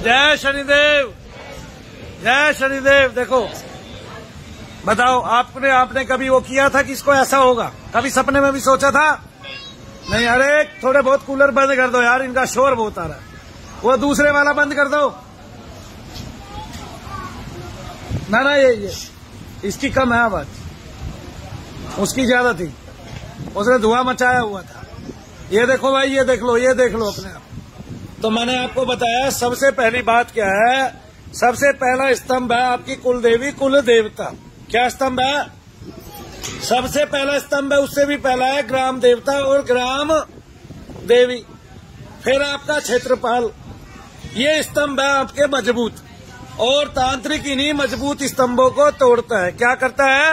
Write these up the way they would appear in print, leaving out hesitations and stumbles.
जय शनिदेव, जय शनिदेव। देखो बताओ, आपने कभी वो किया था कि इसको ऐसा होगा? कभी सपने में भी सोचा था? नहीं। अरे थोड़े बहुत कूलर बंद कर दो यार, इनका शोर बहुत आ रहा है। वो दूसरे वाला बंद कर दो ना, ये इसकी कम है आवाज, उसकी ज्यादा थी, उसने धुआं मचाया हुआ था। ये देखो भाई, ये देख लो अपने आप। तो मैंने आपको बताया सबसे पहली बात क्या है। सबसे पहला स्तंभ है आपकी कुलदेवी, कुल देवता। क्या स्तंभ है? सबसे पहला स्तंभ है, उससे भी पहला है ग्राम देवता और ग्राम देवी। फिर आपका क्षेत्रपाल। ये स्तंभ है आपके मजबूत, और तांत्रिक इन्हीं मजबूत स्तंभों को तोड़ता है। क्या करता है?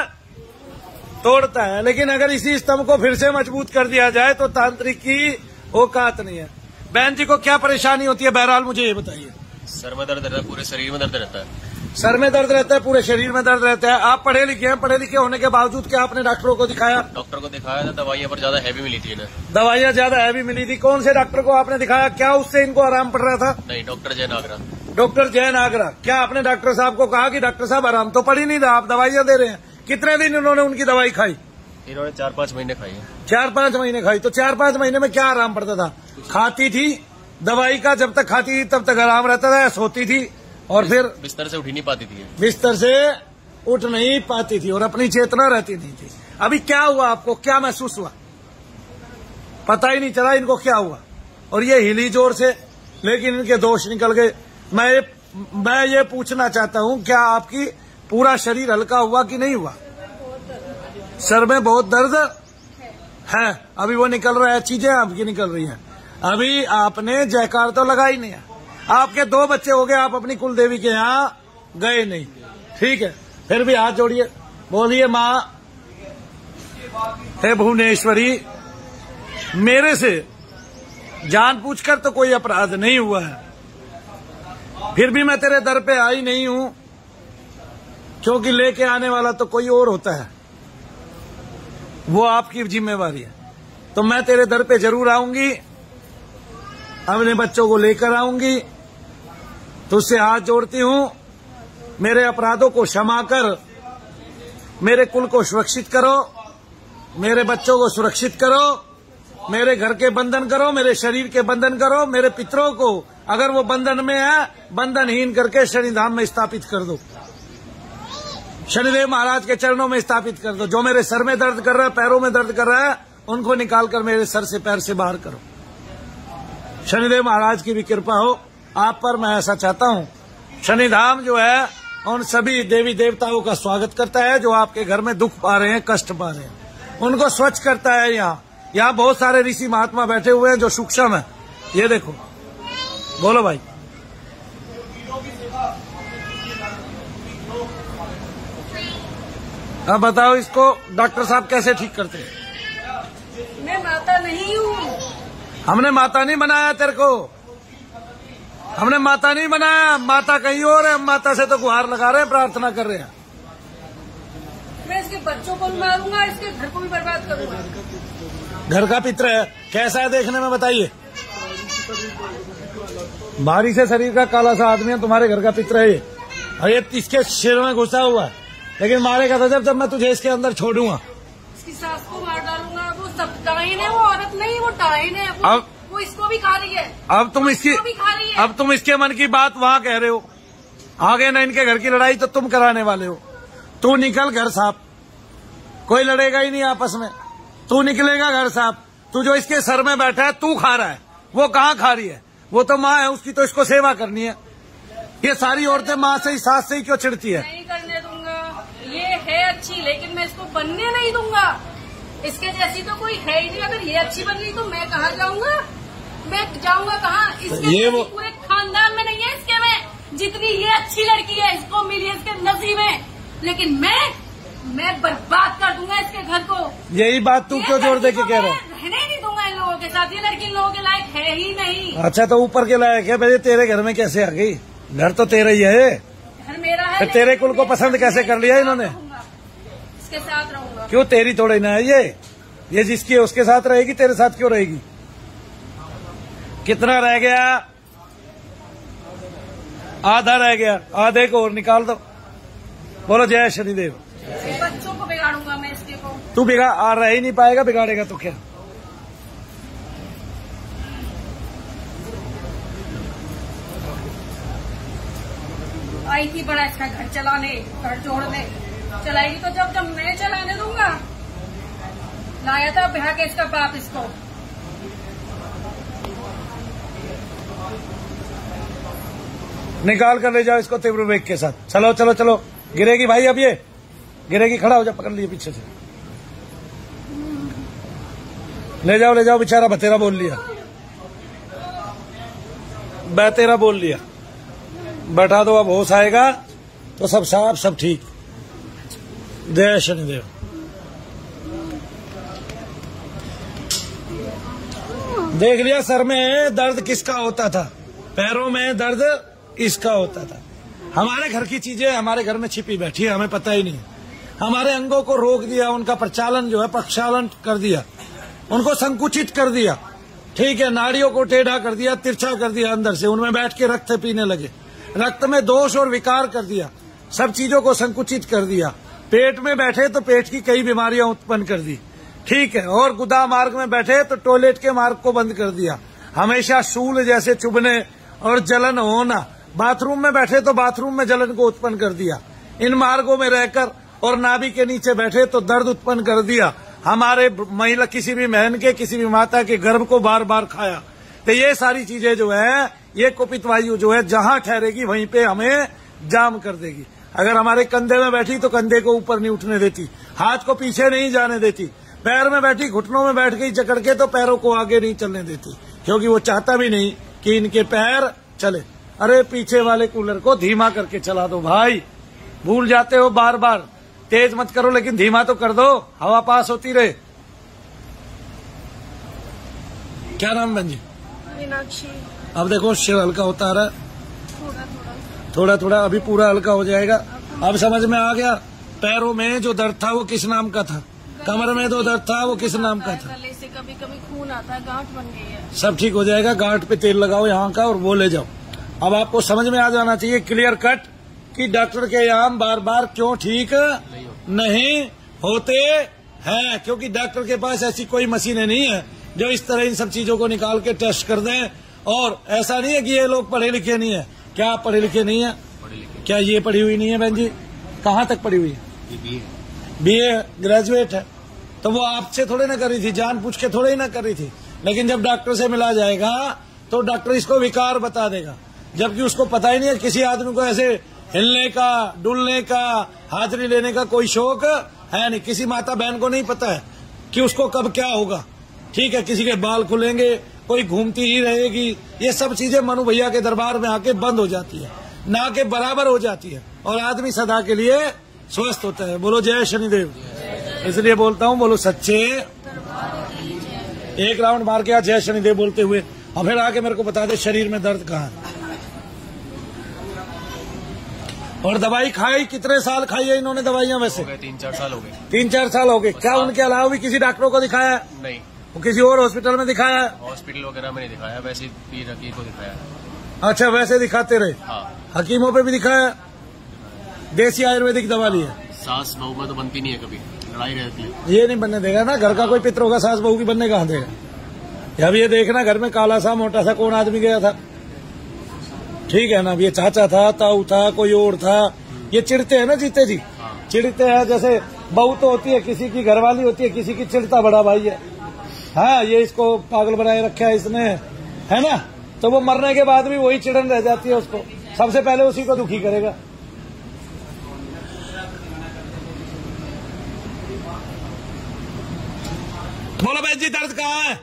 तोड़ता है। लेकिन अगर इसी स्तंभ को फिर से मजबूत कर दिया जाए तो तांत्रिक की औकात नहीं है। बहन जी को क्या परेशानी होती है? बहरहाल मुझे ये बताइए। सर में दर्द रहता है, पूरे शरीर में दर्द रहता है। सर में दर्द रहता है, पूरे शरीर में दर्द रहता है। आप पढ़े लिखे हैं, पढ़े लिखे होने के बावजूद क्या आपने डॉक्टरों को दिखाया? डॉक्टर को दिखाया था, दवाइयां पर ज्यादा हैवी मिली थी इन्हें। दवाइयां ज्यादा हैवी मिली थी? कौन से डॉक्टर को आपने दिखाया? क्या उससे इनको आराम पड़ रहा था? नहीं, डॉक्टर जैन आगरा। डॉक्टर जैन आगरा। क्या आपने डॉक्टर साहब को कहा कि डॉक्टर साहब आराम तो पड़ ही नहीं रहा, आप दवाइयां दे रहे हैं? कितने दिन उन्होंने उनकी दवाई खाई? इन्होंने 4-5 महीने खाई है। 4-5 महीने खाई। तो 4-5 महीने में क्या आराम पड़ता था? खाती थी दवाई का, जब तक खाती थी तब तक आराम रहता था, सोती थी और फिर बिस्तर से उठ ही नहीं पाती थी। बिस्तर से उठ नहीं पाती थी और अपनी चेतना रहती नहीं थी। अभी क्या हुआ आपको? क्या महसूस हुआ? पता ही नहीं चला इनको क्या हुआ। और ये हिली जोर से, लेकिन इनके दोष निकल गए। मैं ये पूछना चाहता हूँ, क्या आपकी पूरा शरीर हल्का हुआ कि नहीं हुआ? सर में बहुत दर्द है, अभी वो निकल रहा है, चीजें आपकी निकल रही हैं। अभी आपने जयकार तो लगाई नहीं है। आपके 2 बच्चे हो गए, आप अपनी कुलदेवी के यहाँ गए नहीं, ठीक है। फिर भी हाथ जोड़िए, बोलिए माँ हे भुवनेश्वरी, मेरे से जानबूझकर तो कोई अपराध नहीं हुआ है, फिर भी मैं तेरे दर पे आई नहीं हूं, क्योंकि लेके आने वाला तो कोई और होता है, वो आपकी जिम्मेवारी है। तो मैं तेरे दर पे जरूर आऊंगी, अपने बच्चों को लेकर आऊंगी। तुझसे हाथ जोड़ती हूँ, मेरे अपराधों को क्षमा कर, मेरे कुल को सुरक्षित करो, मेरे बच्चों को सुरक्षित करो, मेरे घर के बंधन करो, मेरे शरीर के बंधन करो, मेरे पितरों को अगर वो बंधन में है, बंधनहीन करके शनिधाम में स्थापित कर दो, शनिदेव महाराज के चरणों में स्थापित कर दो। जो मेरे सर में दर्द कर रहा है, पैरों में दर्द कर रहा है, उनको निकालकर मेरे सर से पैर से बाहर करो। शनिदेव महाराज की भी कृपा हो आप पर, मैं ऐसा चाहता हूँ। शनिधाम जो है उन सभी देवी देवताओं का स्वागत करता है जो आपके घर में दुख पा रहे हैं, कष्ट पा रहे हैं, उनको स्वच्छ करता है। यहाँ बहुत सारे ऋषि महात्मा बैठे हुए हैं जो सूक्ष्म है। ये देखो, बोलो भाई। अब बताओ इसको डॉक्टर साहब कैसे ठीक करते हैं? मैं माता नहीं हूँ। हमने माता नहीं बनाया तेरे को, हमने माता नहीं बनाया, माता कहीं और है। माता से तो गुहार लगा रहे हैं, प्रार्थना कर रहे हैं। मैं इसके बच्चों को भी मारूंगा, इसके घर को भी बर्बाद करूंगा। घर का पित्र है, कैसा है देखने में बताइए? भारी से शरीर का काला सा आदमी है, तुम्हारे घर का पित्र है ये। और ये इसके सिर में घुसा हुआ है, लेकिन मारेगा तो जब मैं तुझे इसके अंदर छोड़ूंगा। इसकी सास को मार डालूंगा। वो सब टाइन है, वो औरत नहीं, वो टाइन है। अब वो इसको भी खा रही है। अब तुम इसके मन की बात वहाँ कह रहे हो, आगे न इनके घर की लड़ाई तो तुम कराने वाले हो। तू निकल घर साहब, कोई लड़ेगा ही नहीं आपस में, तू निकलेगा घर साहब। तू जो इसके सर में बैठा है तू खा रहा है, वो कहाँ खा रही है? वो तो माँ है, उसकी तो इसको सेवा करनी है। ये सारी औरतें माँ से ही, सास से ही क्यों चिढ़ती है? नहीं करने दूंगा। ये है अच्छी, लेकिन मैं इसको बनने नहीं दूंगा। इसके जैसी तो कोई है ही नहीं। अगर ये अच्छी बन गई तो मैं कहाँ जाऊंगा? मैं जाऊंगा कहाँ? इसके ये वो पूरे खानदान में नहीं है इसके में जितनी ये अच्छी लड़की है, इसको मिली है इसके नसीब में। लेकिन मैं बर्बाद कर दूंगा इसके घर को। यही बात तू क्यों जोर दे के कह रहा है? रहने ही नहीं दूंगा इन लोगों के साथ। ये लड़की इन लोगों के लायक है ही नहीं। अच्छा, तो ऊपर के लायक है? भाई तेरे घर में कैसे आ गई? घर तो तेरा ही है। घर मेरा है। तेरे कुल को पसंद कैसे कर लिया इन्होंने? इसके साथ रहूंगा। क्यों? तेरी थोड़ी ना है ये जिसकी है उसके साथ रहेगी, तेरे साथ क्यों रहेगी? कितना रह गया? आधा रह गया, आधे को और निकाल दो। बोलो जय शनिदेव। बच्चों को बिगाड़ूंगा मैं इसके को। तू रह ही नहीं पाएगा, बिगाड़ेगा तो क्या। आई थी बड़ा इसका घर चलाने, घर जोड़ने, चलाएगी तो जब मैं चलाने दूंगा। लाया था ब्याह के इसका बाप इसको। निकाल कर ले जाओ इसको तीव्र वेग के साथ। चलो चलो चलो, गिरेगी भाई, अब ये गिरेगी। खड़ा हो जा, पकड़ लिए पीछे से। ले जाओ बेचारा बतेरा बोल लिया, बतेरा बोल लिया। बैठा दो, अब होश आएगा तो सब साफ, सब ठीक। जय शनिदेव। देख लिया, सर में दर्द किसका होता था, पैरों में दर्द इसका होता था। हमारे घर की चीजें हमारे घर में छिपी बैठी है, हमें पता ही नहीं। हमारे अंगों को रोक दिया, उनका प्रचालन जो है प्रक्षालन कर दिया, उनको संकुचित कर दिया। ठीक है, नाड़ियों को टेढ़ा कर दिया, तिरछा कर दिया अंदर से, उनमें बैठ के रक्त पीने लगे, रक्त में दोष और विकार कर दिया, सब चीजों को संकुचित कर दिया। पेट में बैठे तो पेट की कई बीमारियां उत्पन्न कर दी। ठीक है, और गुदा मार्ग में बैठे तो टॉयलेट के मार्ग को बंद कर दिया। हमेशा शूल जैसे चुभने और जलन होना, बाथरूम में बैठे तो बाथरूम में जलन को उत्पन्न कर दिया। इन मार्गों में रहकर और नाभि के नीचे बैठे तो दर्द उत्पन्न कर दिया। हमारे महिला, किसी भी बहन के, किसी भी माता के गर्भ को बार बार खाया। तो ये सारी चीजें जो है, ये कुपित वायु जो है जहां ठहरेगी वहीं पे हमें जाम कर देगी। अगर हमारे कंधे में बैठी तो कंधे को ऊपर नहीं उठने देती, हाथ को पीछे नहीं जाने देती, पैर में बैठी घुटनों में बैठ गई जकड़ के तो पैरों को आगे नहीं चलने देती, क्योंकि वो चाहता भी नहीं कि इनके पैर चले। अरे पीछे वाले कूलर को धीमा करके चला दो भाई, भूल जाते हो बार बार। तेज मत करो लेकिन धीमा तो कर दो, हवा पास होती रहे। क्या नाम बहन जी? मीनाक्षी। अब देखो सिर हल्का होता रहा, थोड़ा थोड़ा, अभी पूरा हल्का हो जाएगा। अब समझ में आ गया, पैरों में जो दर्द था वो किस नाम का था, कमर में जो दर्द था वो किस नाम का था। गले से कभी कभी खून आता है, गांठ बन गई है। सब ठीक हो जाएगा, गांठ पे तेल लगाओ यहाँ का और वो ले जाओ। अब आपको समझ में आ जाना चाहिए क्लियर कट कि डॉक्टर के यहाँ बार बार क्यों ठीक नहीं होते हैं, क्योंकि डॉक्टर के पास ऐसी कोई मशीनें नहीं है जो इस तरह इन सब चीजों को निकाल के टेस्ट कर दें। और ऐसा नहीं है कि ये लोग पढ़े लिखे नहीं है। क्या आप पढ़े लिखे नहीं है? क्या ये पढ़ी हुई नहीं है बहन जी? कहाँ तक पढ़ी हुई है? बीए ग्रेजुएट है। तो वो आपसे थोड़े ना कर रही थी, जान पूछ के थोड़े ही ना कर रही थी। लेकिन जब डॉक्टर से मिला जाएगा तो डॉक्टर इसको विकार बता देगा, जबकि उसको पता ही नहीं है। किसी आदमी को ऐसे हिलने का, डुलने का, हाजिरी लेने का कोई शौक है नहीं। किसी माता बहन को नहीं पता है कि उसको कब क्या होगा। ठीक है, किसी के बाल खुलेंगे, कोई घूमती ही रहेगी। ये सब चीजें मनु भैया के दरबार में आके बंद हो जाती है, ना के बराबर हो जाती है, और आदमी सदा के लिए स्वस्थ होता है। बोलो जय शनिदेव। इसलिए बोलता हूँ, बोलो सच्चे। एक राउंड मार के आज जय शनिदेव बोलते हुए, और फिर आके मेरे को बता दे शरीर में दर्द कहाँ है। और दवाई खाई कितने साल खाई है इन्होंने दवाइयाँ? वैसे 3-4 साल हो गए। 3-4 साल हो गए। क्या उनके अलावा भी किसी डॉक्टरों को दिखाया है? नहीं। वो किसी और हॉस्पिटल में दिखाया है? हॉस्पिटल वगैरह में नहीं दिखाया, वैसे पीर हकीम को दिखाया। अच्छा, वैसे दिखाते रहे? हाँ। हकीमों पे भी दिखाया? देसी आयुर्वेदिक दवा ली है? सास बहू में तो बनती नहीं है, कभी लड़ाई रहती है। ये नहीं बनने देगा ना, घर का कोई पितर होगा, सास बहू की बनने कहाँ देगा। अब ये देखना, घर में काला सा मोटा सा कौन आदमी गया था? ठीक है ना, अब ये चाचा था, ताऊ था, कोई और था। ये चिढ़ते हैं ना जीते जी, चिढ़ते हैं। जैसे बहू तो होती है, किसी की घरवाली होती है, किसी की चिढ़ता बड़ा भाई है। हाँ, ये इसको पागल बनाए रखा है इसने, है ना। तो वो मरने के बाद भी वही चिड़न रह जाती है, उसको सबसे पहले उसी को दुखी करेगा। बोलो भाई जी, दर्द कहाँ है?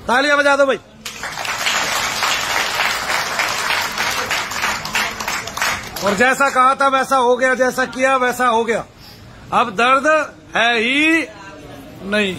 तालियां बजा दो भाई। और जैसा कहा था वैसा हो गया, जैसा किया वैसा हो गया। अब दर्द है ही नहीं।